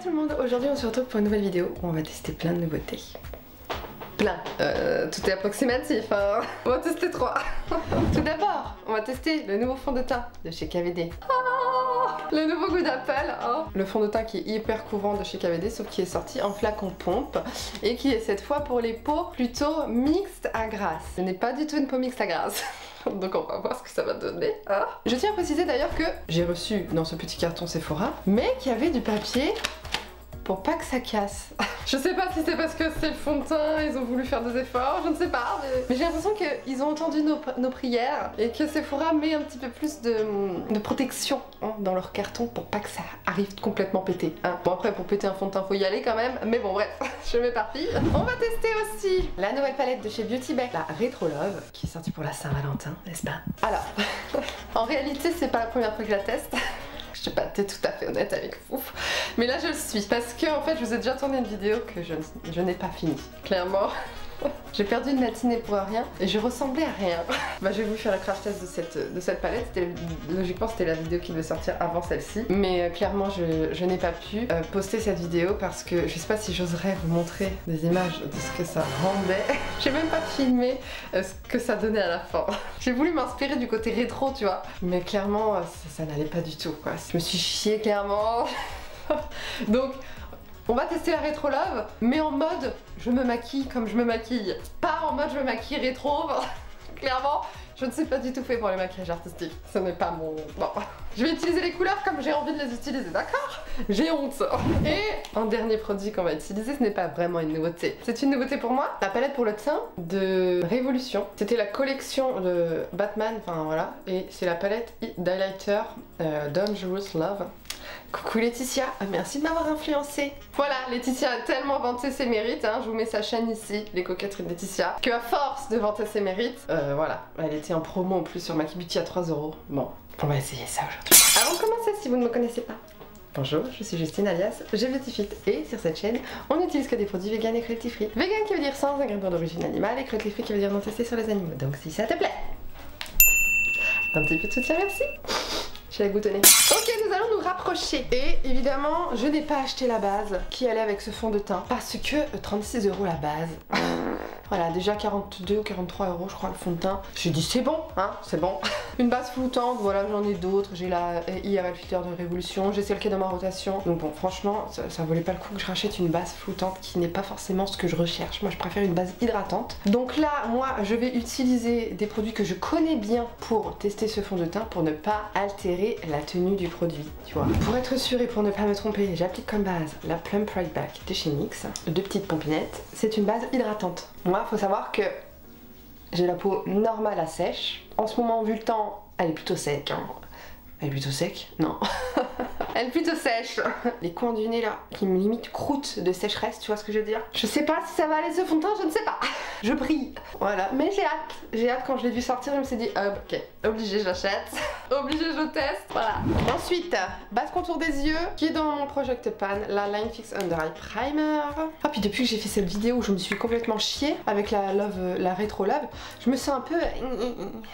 tout le monde, aujourd'hui on se retrouve pour une nouvelle vidéo où on va tester plein de nouveautés. Plein, tout est approximatif hein. On va tester 3. Tout d'abord, on va tester le nouveau fond de teint de chez KVD. Le nouveau goût d'Apple, hein. Le fond de teint qui est hyper courant de chez KVD, sauf qu'il est sorti en flacon pompe et qui est cette fois pour les peaux plutôt mixtes à grasse. Ce n'est pas du tout une peau mixte à grasse. Donc on va voir ce que ça va donner. Hein. Je tiens à préciser d'ailleurs que j'ai reçu dans ce petit carton Sephora, mais qu'il y avait du papier pour pas que ça casse. Je sais pas si c'est parce que c'est le fond de teint, ils ont voulu faire des efforts, je ne sais pas. Mais j'ai l'impression qu'ils ont entendu nos prières et que Sephora met un petit peu plus de protection hein, dans leur carton pour pas que ça arrive complètement pété. Hein. Bon après pour péter un fond de teint faut y aller quand même, mais bon bref, je m'éparpille. On va tester aussi la nouvelle palette de chez Beauty Bay, la Retro Love, qui est sortie pour la Saint-Valentin, n'est-ce pas? Alors, en réalité c'est pas la première fois que je la teste. Je sais pas, t'es tout à fait honnête avec vous. Mais là je le suis parce que en fait je vous ai déjà tourné une vidéo que je n'ai pas fini. Clairement. J'ai perdu une matinée pour rien et je ressemblais à rien. Bah je vais vous faire un crash test de cette palette. Logiquement c'était la vidéo qui devait sortir avant celle-ci. Mais clairement je n'ai pas pu poster cette vidéo parce que je sais pas si j'oserais vous montrer des images de ce que ça rendait. J'ai même pas filmé ce que ça donnait à la fin. J'ai voulu m'inspirer du côté rétro tu vois. Mais clairement ça n'allait pas du tout quoi. Je me suis chiée clairement. Donc on va tester la Retro Love, mais en mode je me maquille comme je me maquille. Pas en mode je me maquille rétro. Clairement, je ne suis pas du tout fait pour les maquillages artistiques. Ce n'est pas mon... Bon, je vais utiliser les couleurs comme j'ai envie de les utiliser, d'accord? J'ai honte. Et un dernier produit qu'on va utiliser, ce n'est pas vraiment une nouveauté. C'est une nouveauté pour moi, la palette pour le teint de Révolution. C'était la collection de Batman, enfin voilà. Et c'est la palette d'highlighter Dangerous Love. Coucou Laetitia, merci de m'avoir influencée. Voilà, Laetitia a tellement vanté ses mérites, hein, je vous mets sa chaîne ici, les coquetteries de Laetitia, que à force de vanter ses mérites, voilà, elle était en promo en plus sur Maki Beauty à 3 €. Bon, on va essayer ça aujourd'hui. Avant de commencer, si vous ne me connaissez pas, bonjour, je suis Justine alias Beautyfit et sur cette chaîne, on n'utilise que des produits vegan et cruelty free. Vegan qui veut dire sans ingrédients d'origine animale et cruelty free qui veut dire non testé sur les animaux. Donc si ça te plaît, un petit peu de soutien, merci. Je vais la boutonner. Ok, nous allons nous rapprocher. Et évidemment, je n'ai pas acheté la base qui allait avec ce fond de teint parce que 36 € la base. Voilà, déjà 42 ou 43 € je crois le fond de teint. J'ai dit c'est bon, hein, c'est bon. Une base floutante, voilà, j'en ai d'autres. J'ai la IRL Filter de Révolution, j'ai celle qui est dans ma rotation. Donc bon, franchement, ça valait pas le coup que je rachète une base floutante qui n'est pas forcément ce que je recherche. Moi, je préfère une base hydratante. Donc là, moi, je vais utiliser des produits que je connais bien pour tester ce fond de teint pour ne pas altérer la tenue du produit, tu vois. Pour être sûr et pour ne pas me tromper, j'applique comme base la Plum Pride Back de chez NYX, 2 petites pompinettes. C'est une base hydratante. Moi, faut savoir que j'ai la peau normale à sèche. En ce moment, vu le temps, elle est plutôt sec. Hein. Elle est plutôt sec? Non. Elle est plutôt sèche. Les coins du nez là, qui me limite croûte de sécheresse, tu vois ce que je veux dire? Je sais pas si ça va aller ce fond de teint, je ne sais pas. Je brille. Voilà, mais j'ai hâte. J'ai hâte quand je l'ai vu sortir, je me suis dit, ok, obligé je l'achète. Obligé je teste. Voilà. Ensuite, base contour des yeux, qui est dans mon Project Pan, la Line Fix Under Eye Primer. Ah, puis depuis que j'ai fait cette vidéo où je me suis complètement chiée avec la Retro Love, je me sens un peu...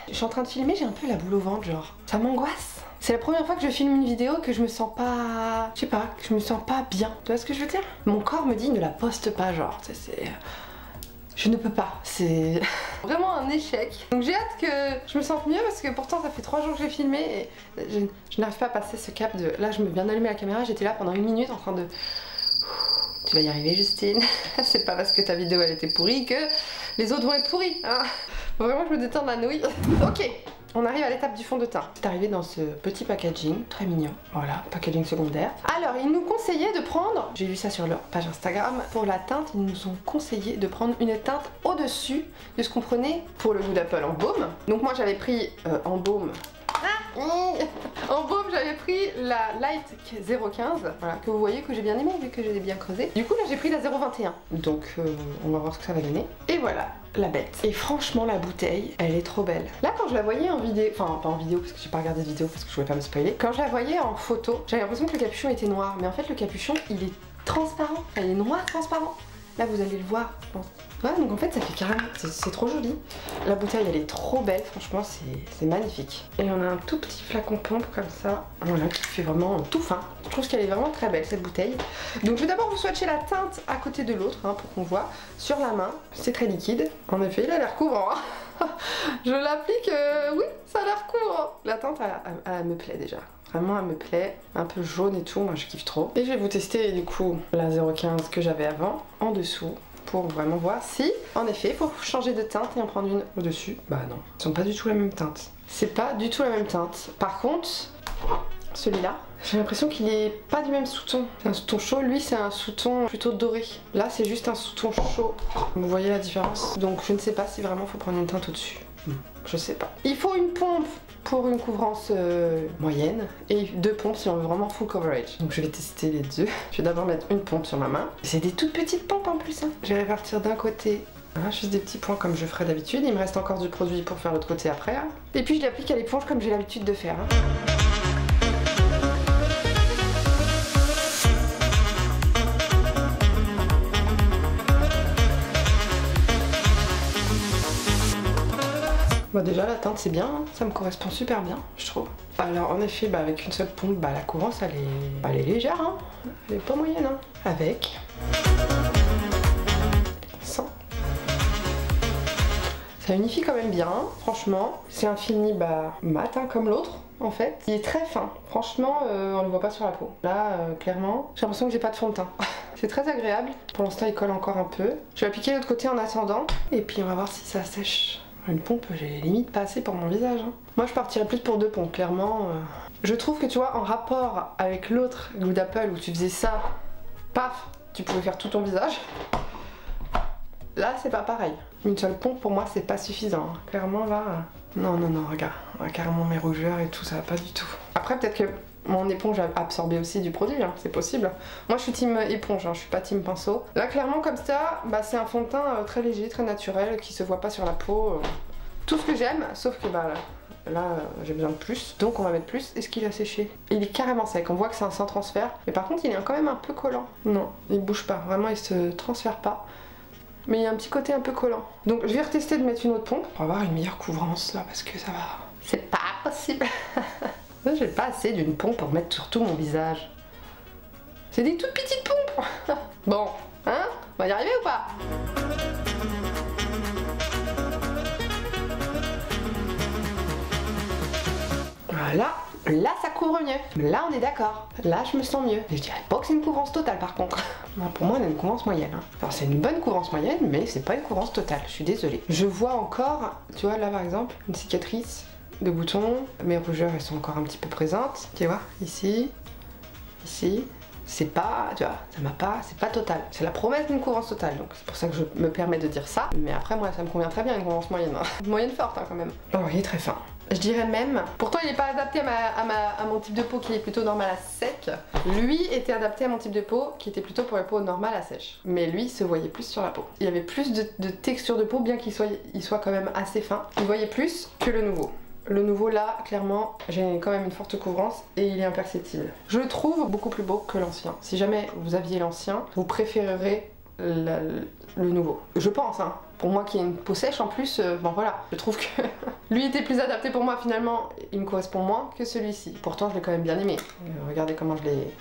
Je suis en train de filmer, j'ai un peu la boule au ventre, genre. Ça m'angoisse. C'est la première fois que je filme une vidéo que je me sens pas... Je sais pas, que je me sens pas bien. Tu vois ce que je veux dire? Mon corps me dit ne la poste pas, genre, c'est... Je ne peux pas, c'est vraiment un échec. Donc j'ai hâte que je me sente mieux parce que pourtant ça fait 3 jours que j'ai filmé et je n'arrive pas à passer ce cap de... Là je me viens d'allumer la caméra, j'étais là pendant 1 minute en train de... Tu vas y arriver Justine. C'est pas parce que ta vidéo elle était pourrie que les autres vont être pourris. Hein. Faut vraiment que je me détende la nouille. Ok. On arrive à l'étape du fond de teint. C'est arrivé dans ce petit packaging, très mignon. Voilà, packaging secondaire. Alors, ils nous conseillaient de prendre, j'ai vu ça sur leur page Instagram, pour la teinte, ils nous ont conseillé de prendre une teinte au-dessus de ce qu'on prenait pour le goût d'Apple en baume. Donc moi j'avais pris en baume... En baume j'avais pris la Light 015, voilà, que vous voyez que j'ai bien aimé vu que j'ai bien creusé. Du coup là j'ai pris la 021, donc on va voir ce que ça va donner. Et voilà la bête. Et franchement la bouteille elle est trop belle. Là quand je la voyais en vidéo, enfin pas en vidéo parce que j'ai pas regardé de vidéo parce que je voulais pas me spoiler. Quand je la voyais en photo, j'avais l'impression que le capuchon était noir, mais en fait le capuchon il est transparent, il est noir transparent. Là vous allez le voir, je pense. Ouais, donc en fait ça fait carrément, c'est trop joli. La bouteille elle est trop belle, franchement c'est magnifique. Et on a un tout petit flacon pompe comme ça, voilà, qui fait vraiment tout fin. Je trouve qu'elle est vraiment très belle cette bouteille. Donc je vais d'abord vous swatcher la teinte à côté de l'autre, hein, pour qu'on voit. Sur la main, c'est très liquide. En effet, il a l'air couvrant. Je l'applique, oui, ça a l'air couvrant. La teinte elle me plaît déjà. Vraiment elle me plaît, un peu jaune et tout, moi je kiffe trop. Et je vais vous tester du coup la 0,15 que j'avais avant, en dessous, pour vraiment voir si, en effet, il faut changer de teinte et en prendre une au-dessus. Bah non, ils sont pas du tout la même teinte. C'est pas du tout la même teinte. Par contre, celui-là, j'ai l'impression qu'il est pas du même sous-ton. C'est un sous-ton chaud, lui c'est un sous-ton plutôt doré. Là c'est juste un sous-ton chaud. Vous voyez la différence? Donc je ne sais pas si vraiment il faut prendre une teinte au-dessus. Je sais pas. Il faut une pompe pour une couvrance moyenne et 2 pompes si on veut vraiment full coverage. Donc je vais tester les deux. Je vais d'abord mettre une pompe sur ma main. C'est des toutes petites pompes en plus. Hein. Je vais répartir d'un côté, hein, juste des petits points comme je ferais d'habitude. Il me reste encore du produit pour faire l'autre côté après. Hein. Et puis je l'applique à l'éponge comme j'ai l'habitude de faire. Hein. Bah déjà la teinte c'est bien, hein. Ça me correspond super bien je trouve. Alors en effet bah, avec une seule pompe bah, la couvrance elle est légère, hein. Elle est pas moyenne. Hein. Avec 100. Ça unifie quand même bien, hein. Franchement. C'est un fini bah, mat hein, comme l'autre en fait. Il est très fin, franchement on le voit pas sur la peau. Là clairement j'ai l'impression que j'ai pas de fond de teint. C'est très agréable, pour l'instant il colle encore un peu. Je vais appliquer l'autre côté en attendant et puis on va voir si ça sèche. Une pompe, j'ai limite pas assez pour mon visage. Hein. Moi, je partirais plus pour 2 pompes, clairement. Je trouve que tu vois, en rapport avec l'autre Good Apple où tu faisais ça, paf, tu pouvais faire tout ton visage. Là, c'est pas pareil. Une seule pompe, pour moi, c'est pas suffisant. Hein. Clairement, là... Non, regarde. Carrément mes rougeurs et tout, ça va pas du tout. Après, peut-être que mon éponge a absorbé aussi du produit, hein, c'est possible. Moi je suis team éponge, hein, je suis pas team pinceau. Là clairement comme ça, bah, c'est un fond de teint très léger, très naturel, qui se voit pas sur la peau. Tout ce que j'aime, sauf que bah, là j'ai besoin de plus, donc on va mettre plus. Est-ce qu'il a séché? Il est carrément sec, on voit que c'est un sans transfert, mais par contre il est quand même un peu collant. Non, il bouge pas, vraiment il se transfère pas. Mais il y a un petit côté un peu collant. Donc je vais retester de mettre une autre pompe. On va avoir une meilleure couvrance là, parce que ça va... C'est pas possible. J'ai pas assez d'une pompe pour mettre sur tout mon visage. C'est des toutes petites pompes. Bon, hein? On va y arriver ou pas? Voilà. Là ça couvre mieux. Là on est d'accord. Là je me sens mieux. Je dirais pas que c'est une couvrance totale par contre. Non, pour moi on a une couvrance moyenne. Hein. Alors c'est une bonne couvrance moyenne mais c'est pas une couvrance totale. Je suis désolée. Je vois encore, tu vois là par exemple, une cicatrice de boutons, mes rougeurs elles sont encore un petit peu présentes, tu vois, ici, c'est pas, tu vois, ça m'a pas, c'est pas total. C'est la promesse d'une couvrance totale, donc c'est pour ça que je me permets de dire ça, mais après moi ça me convient très bien une couvrance moyenne, hein. Moyenne forte hein, quand même. Oh il est très fin. Je dirais même, pourtant il n'est pas adapté à mon type de peau qui est plutôt normal à sec. Lui était adapté à mon type de peau qui était plutôt pour les peaux normales à sèche. Mais lui se voyait plus sur la peau. Il y avait plus de texture de peau bien qu'il soit quand même assez fin. Il voyait plus que le nouveau. Le nouveau là, clairement, j'ai quand même une forte couvrance et il est imperceptible. Je le trouve beaucoup plus beau que l'ancien. Si jamais vous aviez l'ancien, vous préférerez le nouveau. Je pense, hein. Pour moi qui ai une peau sèche en plus, bon voilà, je trouve que lui était plus adapté pour moi finalement. Il me correspond moins que celui-ci. Pourtant je l'ai quand même bien aimé. Regardez comment je l'ai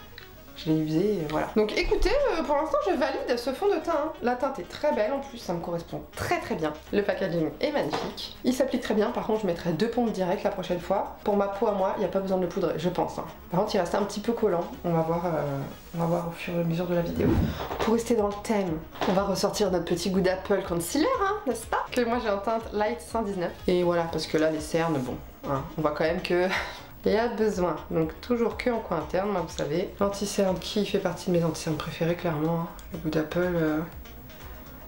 usé, voilà. Donc écoutez, pour l'instant je valide ce fond de teint. Hein. La teinte est très belle en plus, ça me correspond très bien. Le packaging est magnifique. Il s'applique très bien, par contre je mettrai 2 pompes direct la prochaine fois. Pour ma peau à moi, il n'y a pas besoin de le poudrer, je pense. Hein. Par contre il reste un petit peu collant, on va voir au fur et à mesure de la vidéo. Pour rester dans le thème, on va ressortir notre petit Good Apple Concealer, hein, n'est-ce pas? Que moi j'ai en teinte Light 119. Et voilà, parce que là les cernes, bon, hein, on voit quand même que... Il y a besoin, donc toujours que en coin interne, moi vous savez. L'anti-cerne qui fait partie de mes anti-cernes préférés clairement. Le Good Apple,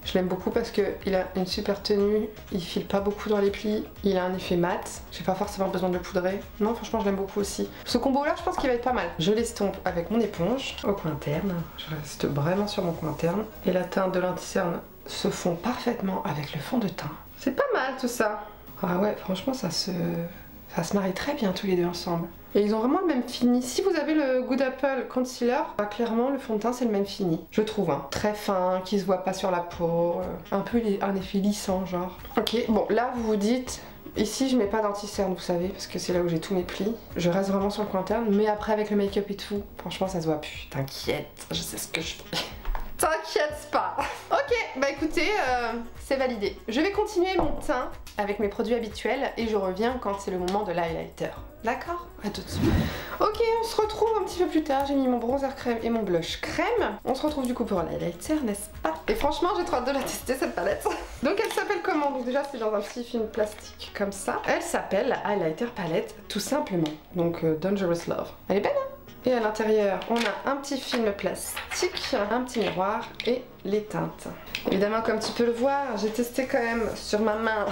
je l'aime beaucoup parce qu'il a une super tenue, il file pas beaucoup dans les plis, il a un effet mat, j'ai pas forcément besoin de le poudrer. Non franchement je l'aime beaucoup aussi. Ce combo là je pense qu'il va être pas mal. Je l'estompe avec mon éponge au coin interne, je reste vraiment sur mon coin interne. Et la teinte de l'anti-cerne se fond parfaitement avec le fond de teint. C'est pas mal tout ça. Ah ouais franchement ça se marie très bien tous les deux ensemble. Et ils ont vraiment le même fini. Si vous avez le Good Apple Concealer, bah, clairement le fond de teint c'est le même fini, je trouve. Hein. Très fin, qui se voit pas sur la peau, un peu un effet lissant genre. Ok, bon là vous vous dites, ici je mets pas d'anti-cerne vous savez, parce que c'est là où j'ai tous mes plis. Je reste vraiment sur le coin interne, mais après avec le make-up et tout, franchement ça se voit plus. T'inquiète, je sais ce que je fais. T'inquiète pas. Ok, bah écoutez, c'est validé. Je vais continuer mon teint avec mes produits habituels et je reviens quand c'est le moment de l'highlighter. D'accord? À tout de suite. Ok, on se retrouve un petit peu plus tard. J'ai mis mon bronzer crème et mon blush crème. On se retrouve du coup pour l'highlighter, n'est-ce pas? Et franchement, j'ai trop hâte de la tester cette palette. Donc elle s'appelle comment? Donc déjà c'est dans un petit film plastique comme ça. Elle s'appelle la Highlighter Palette tout simplement. Donc Dangerous Love. Elle est belle hein? Et à l'intérieur, on a un petit film plastique, un petit miroir et les teintes. Évidemment, comme tu peux le voir, j'ai testé quand même sur ma main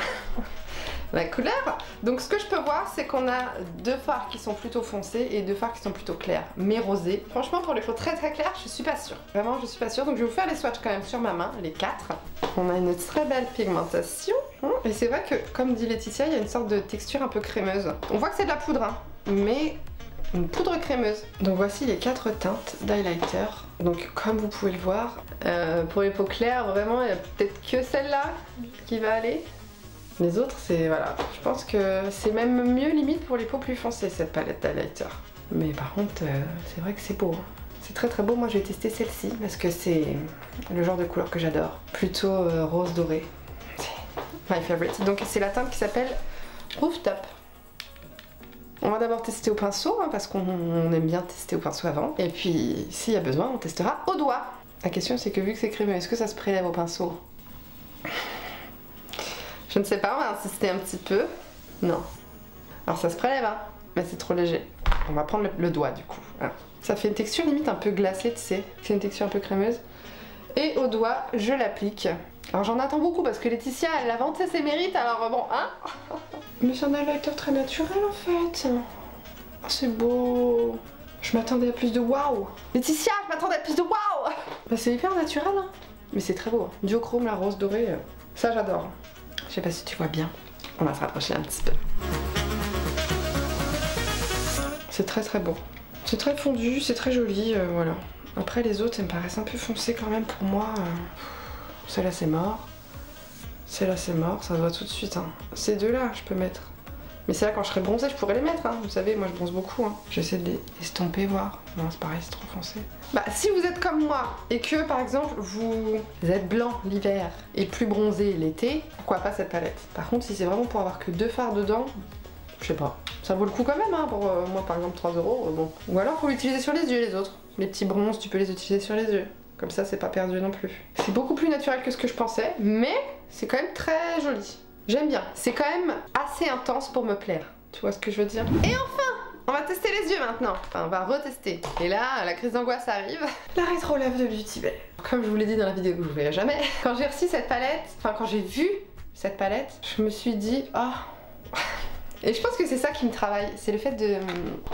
la couleur. Donc ce que je peux voir, c'est qu'on a deux fards qui sont plutôt foncés et deux fards qui sont plutôt clairs, mais rosés. Franchement, pour les faux très clairs, je suis pas sûre. Vraiment, je suis pas sûre. Donc je vais vous faire les swatchs quand même sur ma main, les quatre. On a une très belle pigmentation. Et c'est vrai que, comme dit Laetitia, il y a une sorte de texture un peu crémeuse. On voit que c'est de la poudre, hein, mais une poudre crémeuse. Donc voici les quatre teintes d'highlighter. Donc comme vous pouvez le voir, pour les peaux claires, vraiment il n'y a peut-être que celle-là qui va aller. Les autres c'est voilà, je pense que c'est même mieux limite pour les peaux plus foncées cette palette d'highlighter. Mais par contre c'est vrai que c'est beau. C'est très beau, moi je vais tester celle-ci parce que c'est le genre de couleur que j'adore. Plutôt rose doré. C'est my favorite. Donc c'est la teinte qui s'appelle Rooftop. On va d'abord tester au pinceau, hein, parce qu'on aime bien tester au pinceau avant. Et puis, s'il y a besoin, on testera au doigt. La question c'est que vu que c'est crémeux, est-ce que ça se prélève au pinceau? Je ne sais pas, on va insister un petit peu. Non. Alors ça se prélève, hein, mais c'est trop léger. On va prendre le doigt du coup. Hein. Ça fait une texture limite un peu glacée, tu sais. C'est une texture un peu crémeuse. Et au doigt, je l'applique. Alors j'en attends beaucoup parce que Laetitia, elle a vanté ses mérites, alors bon, hein. Mais c'est un highlighter très naturel en fait. Oh, c'est beau. Je m'attendais à plus de waouh. Laetitia, je m'attendais à plus de waouh. Bah, c'est hyper naturel, hein. Mais c'est très beau. Hein. Duochrome, la rose dorée, ça j'adore. Je sais pas si tu vois bien. On va se rapprocher un petit peu. C'est très beau. C'est très fondu, c'est très joli, voilà. Après les autres, elles me paraissent un peu foncées quand même pour moi. Celle-là c'est mort. Celle-là c'est mort, ça se voit tout de suite. Hein. Ces deux-là, je peux mettre. Mais c'est là quand je serai bronzée, je pourrais les mettre. Hein. Vous savez, moi je bronze beaucoup. Hein. J'essaie de les estomper, voir. Non, c'est pareil, c'est trop foncé. Bah, si vous êtes comme moi et que par exemple vous êtes blanc l'hiver et plus bronzé l'été, pourquoi pas cette palette? Par contre, si c'est vraiment pour avoir que deux fards dedans, je sais pas. Ça vaut le coup quand même, hein, pour moi par exemple 3 €. Bon. Ou alors faut l'utiliser sur les yeux, les autres. Les petits bronzes, tu peux les utiliser sur les yeux. Comme ça, c'est pas perdu non plus. C'est beaucoup plus naturel que ce que je pensais, mais c'est quand même très joli. J'aime bien. C'est quand même assez intense pour me plaire. Tu vois ce que je veux dire? Et enfin, on va tester les yeux maintenant. Enfin, on va retester. Et là, la crise d'angoisse arrive. La rétro-lèvre de Beauty Bay. Comme je vous l'ai dit dans la vidéo que vous verrez jamais, quand j'ai reçu cette palette, enfin quand j'ai vu cette palette, je me suis dit, oh. Et je pense que c'est ça qui me travaille. C'est le fait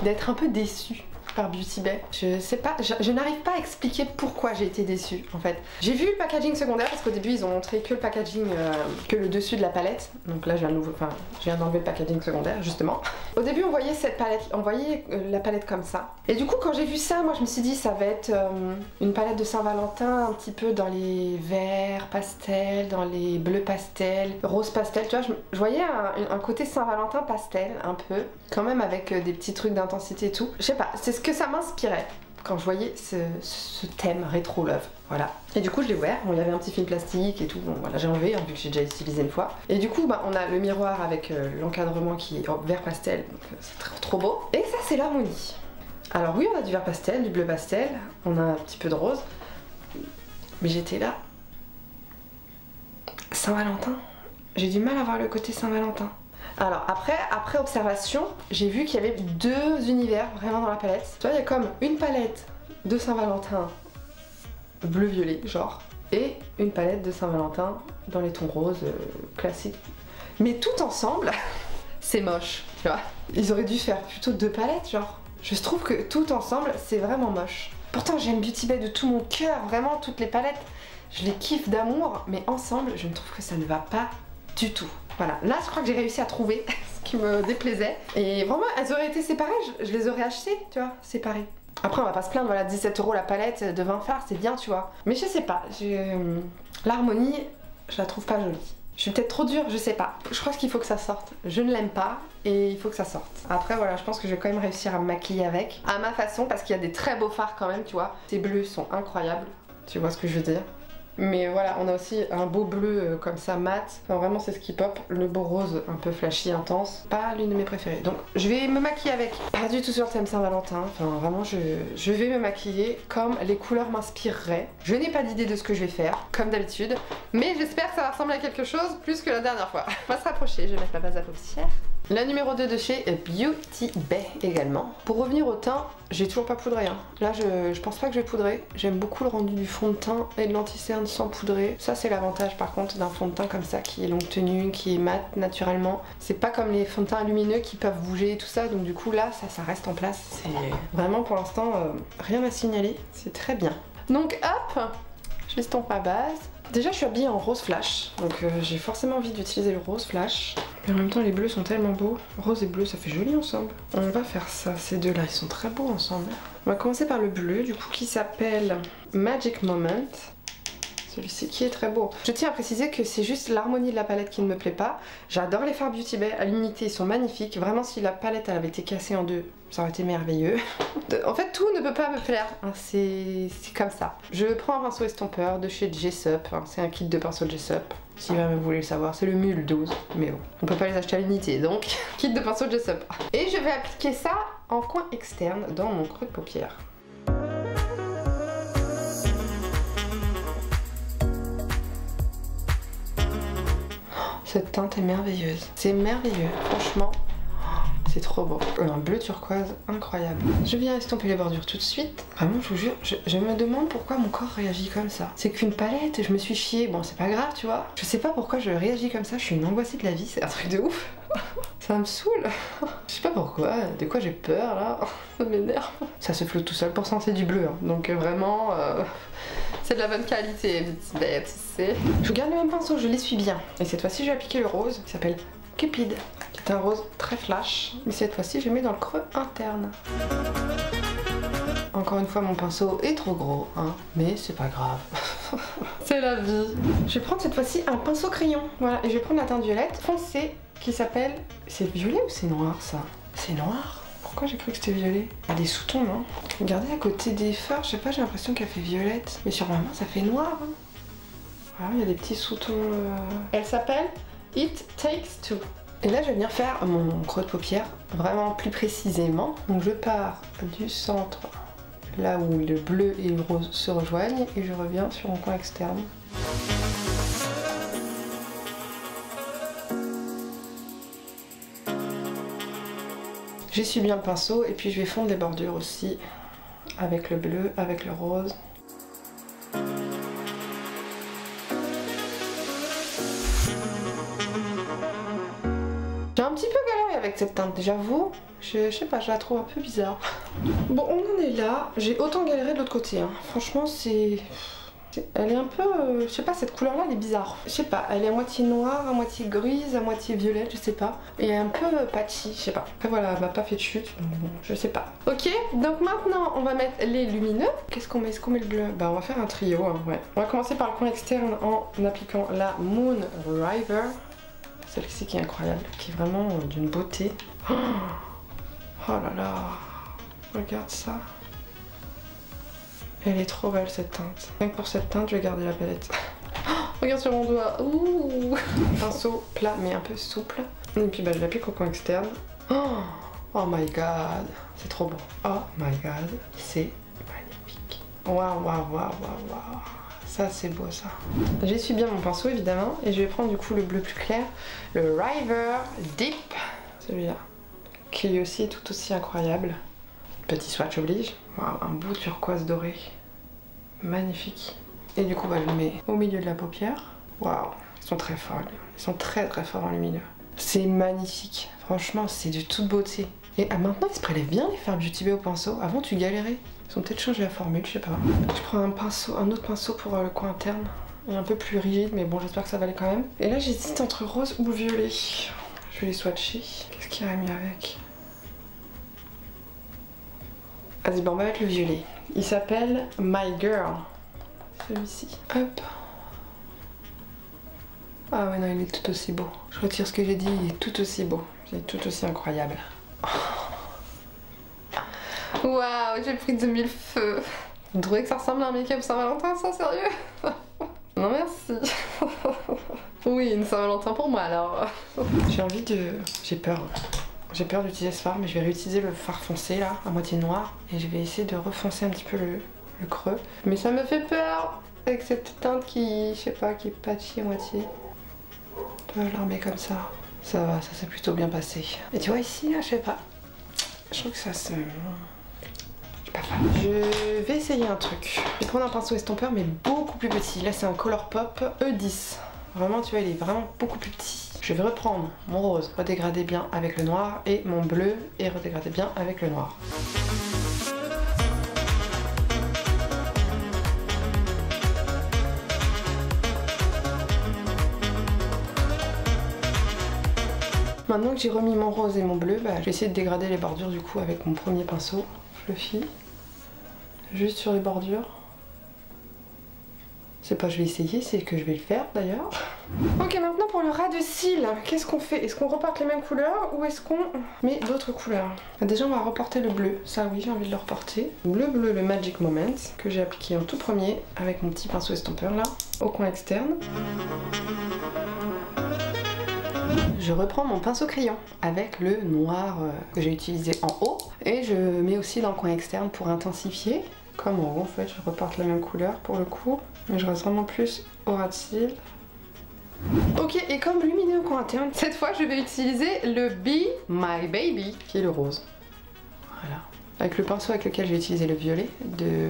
d'être un peu déçue par Beauty Bay. Je sais pas, je n'arrive pas à expliquer pourquoi j'ai été déçue en fait. J'ai vu le packaging secondaire parce qu'au début ils ont montré que le packaging, que le dessus de la palette. Donc là je viens d'enlever le packaging secondaire justement. Au début on voyait cette palette, on voyait la palette comme ça. Et du coup quand j'ai vu ça, moi je me suis dit ça va être une palette de Saint-Valentin un petit peu dans les verts pastel, dans les bleus pastel, rose pastel. Tu vois, je voyais un côté Saint-Valentin pastel un peu, quand même avec des petits trucs d'intensité et tout. Je sais pas, c'est ce que ça m'inspirait quand je voyais ce thème rétro love. Voilà. Et du coup je l'ai ouvert, bon, il y avait un petit film plastique et tout, bon voilà j'ai enlevé hein, vu que j'ai déjà utilisé une fois. Et du coup bah, on a le miroir avec l'encadrement qui est en vert pastel, donc c'est trop beau. Et ça c'est l'harmonie. Alors oui on a du vert pastel, du bleu pastel, on a un petit peu de rose. Mais j'étais là. Saint-Valentin. J'ai du mal à voir le côté Saint-Valentin. Alors après observation, j'ai vu qu'il y avait deux univers vraiment dans la palette. Tu vois, il y a comme une palette de Saint-Valentin bleu-violet, genre, et une palette de Saint-Valentin dans les tons roses classiques. Mais tout ensemble, c'est moche, tu vois. Ils auraient dû faire plutôt deux palettes, genre. Je trouve que tout ensemble, c'est vraiment moche. Pourtant, j'aime Beauty Bay de tout mon cœur, vraiment, toutes les palettes. Je les kiffe d'amour, mais ensemble, je ne trouve que ça ne va pas du tout. Voilà, là je crois que j'ai réussi à trouver ce qui me déplaisaient. Et vraiment, elles auraient été séparées, je les aurais achetées, tu vois, séparées. Après, on va pas se plaindre, voilà, 17 € la palette de 20 fards, c'est bien, tu vois. Mais je sais pas, l'harmonie, je la trouve pas jolie. Je suis peut-être trop dure, je sais pas. Je crois qu'il faut que ça sorte. Je ne l'aime pas et il faut que ça sorte. Après voilà, je pense que je vais quand même réussir à me maquiller avec. À ma façon, parce qu'il y a des très beaux fards quand même, tu vois. Ces bleus sont incroyables. Tu vois ce que je veux dire? Mais voilà, on a aussi un beau bleu comme ça, mat. Enfin, vraiment, c'est ce qui pop. Le beau rose, un peu flashy, intense. Pas l'une de mes préférées. Donc, je vais me maquiller avec. Pas du tout sur le thème Saint-Valentin. Enfin, vraiment, je vais me maquiller comme les couleurs m'inspireraient. Je n'ai pas d'idée de ce que je vais faire, comme d'habitude. Mais j'espère que ça va ressembler à quelque chose plus que la dernière fois. On va se rapprocher. Je vais mettre la base à paupières. La numéro 2 de chez Beauty Bay également. Pour revenir au teint, j'ai toujours pas poudré. Hein. Là, je pense pas que je vais poudrer. J'aime beaucoup le rendu du fond de teint et de l'anti-cerne sans poudrer. Ça, c'est l'avantage par contre d'un fond de teint comme ça qui est longue tenue, qui est mat naturellement. C'est pas comme les fonds de teint lumineux qui peuvent bouger et tout ça. Donc du coup, là, ça reste en place. C'est vraiment pour l'instant rien à signaler. C'est très bien. Donc hop, je l'estompe ma base. Déjà, je suis habillée en rose flash, donc j'ai forcément envie d'utiliser le rose flash. Mais en même temps, les bleus sont tellement beaux. Rose et bleu, ça fait joli ensemble. On va faire ça, ces deux-là, ils sont très beaux ensemble. On va commencer par le bleu, du coup, qui s'appelle Magic Moment. Celui-ci qui est très beau. Je tiens à préciser que c'est juste l'harmonie de la palette qui ne me plaît pas. J'adore les fards Beauty Bay, à l'unité ils sont magnifiques. Vraiment, si la palette elle avait été cassée en deux, ça aurait été merveilleux. En fait, tout ne peut pas me plaire, hein, c'est comme ça. Je prends un pinceau estompeur de chez Jessup, hein, c'est un kit de pinceau Jessup. Si vous voulez le savoir, c'est le Mule 12, mais bon, on peut pas les acheter à l'unité, donc kit de pinceau Jessup. Et je vais appliquer ça en coin externe dans mon creux de paupière. Cette teinte est merveilleuse. C'est merveilleux, franchement. C'est trop beau. Un bleu turquoise incroyable. Je viens estomper les bordures tout de suite. Vraiment, je vous jure, je me demande pourquoi mon corps réagit comme ça. C'est qu'une palette, je me suis chiée. Bon, c'est pas grave, tu vois. Je sais pas pourquoi je réagis comme ça. Je suis une angoissée de la vie, c'est un truc de ouf. Ça me saoule. Je sais pas pourquoi. De quoi j'ai peur là. Ça m'énerve. Ça se flotte tout seul. Pourtant, c'est du bleu. Hein. Donc vraiment... c'est de la bonne qualité, tu sais. Je garde le même pinceau, je l'essuie bien. Et cette fois-ci, je vais appliquer le rose qui s'appelle Cupid, qui est un rose très flash. Mais cette fois-ci, je le mets dans le creux interne. Encore une fois, mon pinceau est trop gros, hein, mais c'est pas grave. C'est la vie. Je vais prendre cette fois-ci un pinceau crayon. Voilà, et je vais prendre la teinte violette foncée qui s'appelle... C'est violet ou c'est noir ça? C'est noir? Pourquoi j'ai cru que c'était violet? Il y a des sous-tons, non? Regardez à côté des fards, je sais pas, j'ai l'impression qu'elle fait violette. Mais sur ma main, ça fait noir. Hein. Voilà, il y a des petits sous-tons. Elle s'appelle It Takes Two. Et là, je vais venir faire mon creux de paupière vraiment plus précisément. Donc je pars du centre, là où le bleu et le rose se rejoignent, et je reviens sur mon coin externe. J'essuie bien le pinceau et puis je vais fondre les bordures aussi avec le bleu, avec le rose. J'ai un petit peu galéré avec cette teinte, j'avoue. Je sais pas, je la trouve un peu bizarre. Bon, on en est là. J'ai autant galéré de l'autre côté. Hein. Franchement, c'est... Elle est un peu... je sais pas, cette couleur-là, elle est bizarre. Je sais pas, elle est à moitié noire, à moitié grise, à moitié violette, je sais pas. Et un peu patchy, je sais pas. Après voilà, elle m'a pas fait de chute, donc bon, je sais pas. Ok, donc maintenant, on va mettre les lumineux. Qu'est-ce qu'on met? Est-ce qu'on met le bleu? Bah, on va faire un trio, hein, ouais. On va commencer par le coin externe en appliquant la Moon River. Celle-ci qui est incroyable, qui est vraiment d'une beauté. Oh là là, regarde ça. Elle est trop belle cette teinte. Rien que pour cette teinte, je vais garder la palette. Oh, regarde sur mon doigt. Ouh. Pinceau plat mais un peu souple. Et puis bah, je l'applique au coin externe. Oh my god. C'est trop beau. Oh my god. C'est magnifique. Waouh, waouh, waouh, waouh, waouh. Ça c'est beau ça. J'essuie bien mon pinceau évidemment. Et je vais prendre du coup le bleu plus clair. Le River Deep. Celui-là. Qui aussi est tout aussi incroyable. Petit swatch oblige. Waouh, un beau turquoise doré. Magnifique. Et du coup, bah, je le mets au milieu de la paupière. Waouh, ils sont très forts. Ils sont très très forts en lumineux. C'est magnifique. Franchement, c'est de toute beauté. Et maintenant, ils se prélèvent bien les fards Beauty Bay au pinceau. Avant, tu galérais. Ils ont peut-être changé la formule, je sais pas. Je prends un autre pinceau pour le coin interne. Il est un peu plus rigide, mais bon, j'espère que ça va aller quand même. Et là, j'hésite entre rose ou violet. Je vais les swatcher. Qu'est-ce qu'il y a mis avec? Vas-y, bon, on va mettre le violet. Il s'appelle My Girl. Celui-ci. Hop. Ah ouais, non, il est tout aussi beau. Je retire ce que j'ai dit, il est tout aussi beau. Il est tout aussi incroyable. Waouh, j'ai pris de mille feux. Vous trouvez que ça ressemble à un make-up Saint-Valentin, ça, sérieux? Non, merci. Oui, une Saint-Valentin pour moi, alors. J'ai envie de... J'ai peur. J'ai peur d'utiliser ce fard, mais je vais réutiliser le fard foncé, là, à moitié noir. Et je vais essayer de refoncer un petit peu le creux. Mais ça me fait peur avec cette teinte qui, je sais pas, qui est patchy à moitié. Je vais la remettre comme ça. Ça va, ça s'est plutôt bien passé. Et tu vois ici, là, je sais pas. Je trouve que ça se... Je vais essayer un truc. Je vais prendre un pinceau estompeur mais beaucoup plus petit. Là c'est un Colourpop E10. Vraiment tu vois il est vraiment beaucoup plus petit. Je vais reprendre mon rose redégradé bien avec le noir et mon bleu et redégradé bien avec le noir. Maintenant que j'ai remis mon rose et mon bleu, bah, je vais essayer de dégrader les bordures du coup avec mon premier pinceau Fluffy. Juste sur les bordures. C'est pas je vais essayer, c'est que je vais le faire d'ailleurs. Ok, maintenant pour le ras de cils, qu'est-ce qu'on fait? Est-ce qu'on reporte les mêmes couleurs ou est-ce qu'on met d'autres couleurs? Déjà on va reporter le bleu, ça oui j'ai envie de le reporter. Le bleu, le Magic Moment, que j'ai appliqué en tout premier avec mon petit pinceau estompeur là, au coin externe. Je reprends mon pinceau crayon avec le noir que j'ai utilisé en haut et je mets aussi dans le coin externe pour intensifier. Comme en haut en fait, je reporte la même couleur pour le coup, mais je reste vraiment plus au ras de cils. Ok, et comme lumineux au coin interne, cette fois je vais utiliser le Be My Baby qui est le rose. Voilà. Avec le pinceau avec lequel j'ai utilisé le violet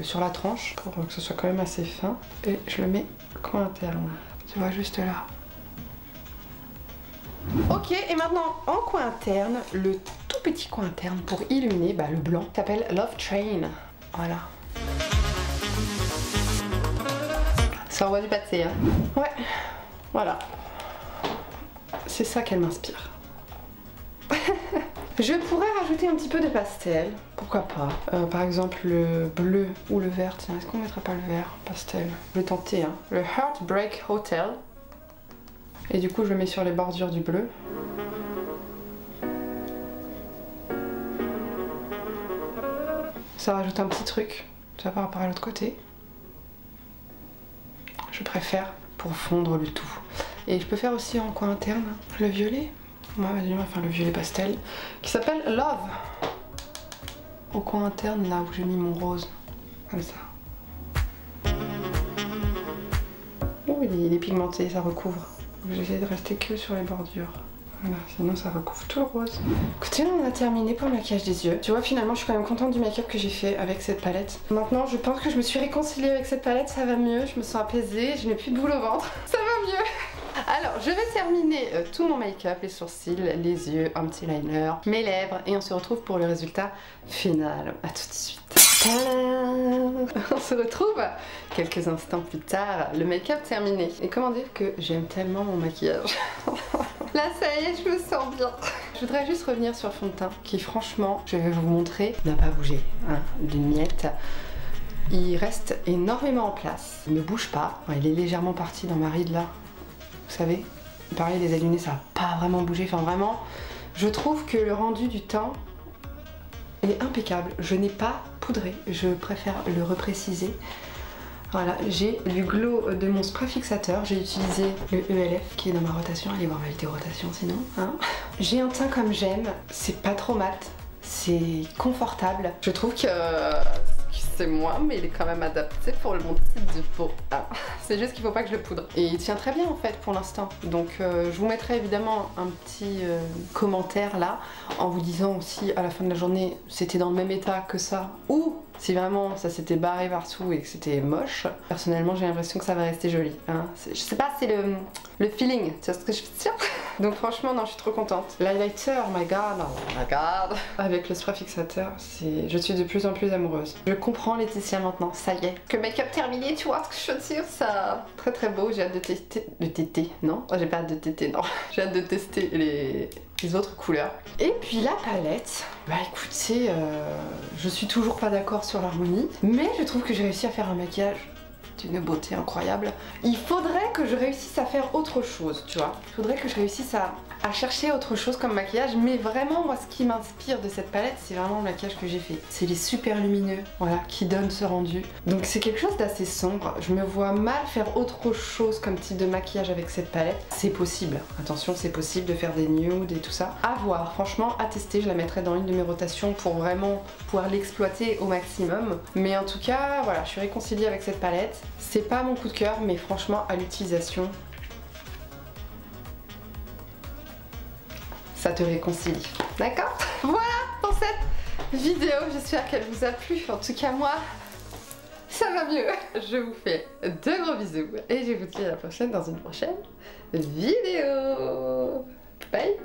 sur la tranche pour que ce soit quand même assez fin. Et je le mets coin interne. Tu vois, juste là. Ok, et maintenant en coin interne, le tout petit coin interne pour illuminer le blanc s'appelle Love Train. Voilà. Ça envoie du pâté, hein. Ouais, voilà. C'est ça qu'elle m'inspire. Je pourrais rajouter un petit peu de pastel, pourquoi pas. Par exemple le bleu ou le vert. Tiens, est-ce qu'on mettra pas le vert pastel? Je vais tenter, hein. Le Heartbreak Hotel. Et du coup je le mets sur les bordures du bleu. Ça rajoute un petit truc, tu vois, par rapport à l'autre côté. Je préfère pour fondre le tout. Et je peux faire aussi en coin interne le violet. Ouais, vas-y, on va faire le violet pastel qui s'appelle Love. Au coin interne, là où j'ai mis mon rose. Comme ça. Oh, il est pigmenté, ça recouvre. J'essaie de rester que sur les bordures. Voilà, sinon ça recouvre tout le rose. Écoutez, on a terminé pour le maquillage des yeux. Tu vois, finalement, je suis quand même contente du make-up que j'ai fait avec cette palette. Maintenant, je pense que je me suis réconciliée avec cette palette, ça va mieux, je me sens apaisée, je n'ai plus de boule au ventre. Ça va mieux. Alors, je vais terminer tout mon make-up, les sourcils, les yeux, un petit liner, mes lèvres, et on se retrouve pour le résultat final. A tout de suite. Tadam! On se retrouve quelques instants plus tard, le make-up terminé. Et comment dire que j'aime tellement mon maquillage. Là, ça y est, je me sens bien. Je voudrais juste revenir sur le fond de teint, qui franchement, je vais vous montrer, n'a pas bougé, hein, d'une miette. Il reste énormément en place, il ne bouge pas. Il est légèrement parti dans ma ride là. Vous savez, pareil, les allumés, ça n'a pas vraiment bougé. Enfin, vraiment, je trouve que le rendu du teint est impeccable. Je n'ai pas poudré, je préfère le repréciser. Voilà, j'ai du glow de mon spray fixateur. J'ai utilisé le ELF qui est dans ma rotation. Allez voir ma vidéo rotation sinon. Hein. J'ai un teint comme j'aime. C'est pas trop mat, c'est confortable. Je trouve que c'est moi, mais il est quand même adapté pour mon type de peau. Ah, c'est juste qu'il faut pas que je le poudre. Et il tient très bien en fait pour l'instant. Donc je vous mettrai évidemment un petit commentaire là en vous disant aussi à la fin de la journée c'était dans le même état que ça ou si vraiment ça s'était barré partout et que c'était moche. Personnellement j'ai l'impression que ça va rester joli. Hein. Je sais pas, c'est le feeling, tu vois ce que je veux dire. Donc franchement non, je suis trop contente. L'highlighter, oh my god, oh my god. Avec le spray fixateur, je suis de plus en plus amoureuse. Je comprends Laetitia maintenant, ça y est. Que make-up terminé, tu vois ce que je veux dire, ça très très beau. J'ai hâte de tester, non, oh, j'ai pas hâte de tester, non. J'ai hâte de tester les autres couleurs. Et puis la palette, bah écoutez, je suis toujours pas d'accord sur l'harmonie, mais je trouve que j'ai réussi à faire un maquillage d'une beauté incroyable. Il faudrait que je réussisse à faire autre chose, tu vois. Il faudrait que je réussisse à chercher autre chose comme maquillage, mais vraiment moi ce qui m'inspire de cette palette, c'est vraiment le maquillage que j'ai fait. C'est les super lumineux, voilà, qui donnent ce rendu. Donc c'est quelque chose d'assez sombre. Je me vois mal faire autre chose comme type de maquillage avec cette palette. C'est possible, attention, c'est possible de faire des nudes et tout ça. À voir, franchement, à tester. Je la mettrai dans une de mes rotations pour vraiment pouvoir l'exploiter au maximum. Mais en tout cas, voilà, je suis réconciliée avec cette palette. C'est pas mon coup de cœur, mais franchement, à l'utilisation, ça te réconcilie. D'accord? Voilà pour cette vidéo. J'espère qu'elle vous a plu. En tout cas, moi, ça va mieux. Je vous fais de gros bisous et je vous dis à la prochaine dans une prochaine vidéo. Bye!